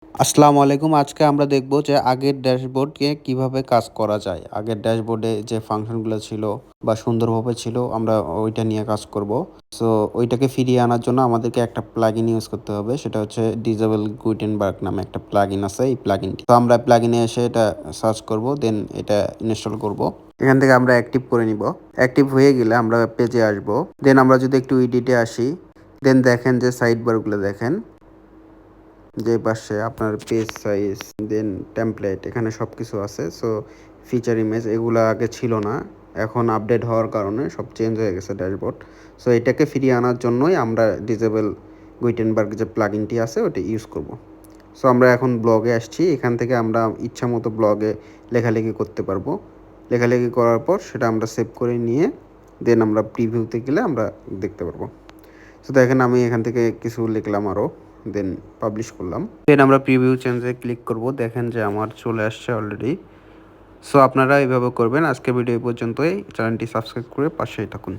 আসসালামু আলাইকুম। আজকে আমরা দেখব যে আগের ড্যাশবোর্ডকে কিভাবে কাজ করা যায়। আগের ড্যাশবোর্ডে যে ফাংশনগুলো ছিল বা সুন্দরভাবে ছিল আমরা ওইটা নিয়ে কাজ করব। সো ওইটাকে ফিরিয়ে আনার জন্য আমাদেরকে একটা প্লাগইন ইউজ করতে হবে। সেটা হচ্ছে ডিসেবল গুটেনবার্গ নামে একটা প্লাগইন আছে এই প্লাগইনটি। তো আমরা প্লাগইনে এসে এটা সার্চ করব, দেন এটা ইনস্টল করব। এখান থেকে আমরা অ্যাক্টিভ করে নিব। অ্যাক্টিভ হয়ে গেলে আমরা পেজে আসব। দেন আমরা যদি একটু এডিটে আসি, দেন দেখেন যে সাইড বারগুলো দেখেন। যে পাশে আপনার পেজ সাইজ, দেন টেমপ্লেট, এখানে সব কিছু আছে। সো ফিচার ইমেজ এগুলো আগে ছিল না, এখন আপডেট হওয়ার কারণে সব চেঞ্জ হয়ে গেছে ড্যাশবোর্ড। সো এটাকে ফিরিয়ে আনার জন্যই আমরা ডিসেবল গুটেনবার্গ যে প্লাগইনটি আছে ওটা ইউজ করব। সো আমরা এখন ব্লগে আসছি। এখান থেকে আমরা ইচ্ছা মতো ব্লগে লেখালেখি করতে পারবো। লেখালেখি করার পর সেটা আমরা সেভ করে নিয়ে দেন আমরা প্রিভিউতে গেলে আমরা দেখতে পারবো। সো দেখেন আমি এখান থেকে কিছু লিখলাম আরও, দেন পাবলিশ করলাম। দেন আমরা প্রিভিউ চেঞ্জে ক্লিক করব। দেখেন যে আমার চলে আসছে অলরেডি। সো আপনারা এভাবে করবেন। আজকের ভিডিও এই পর্যন্তই। চ্যানেলটি সাবস্ক্রাইব করে পাশেই থাকুন।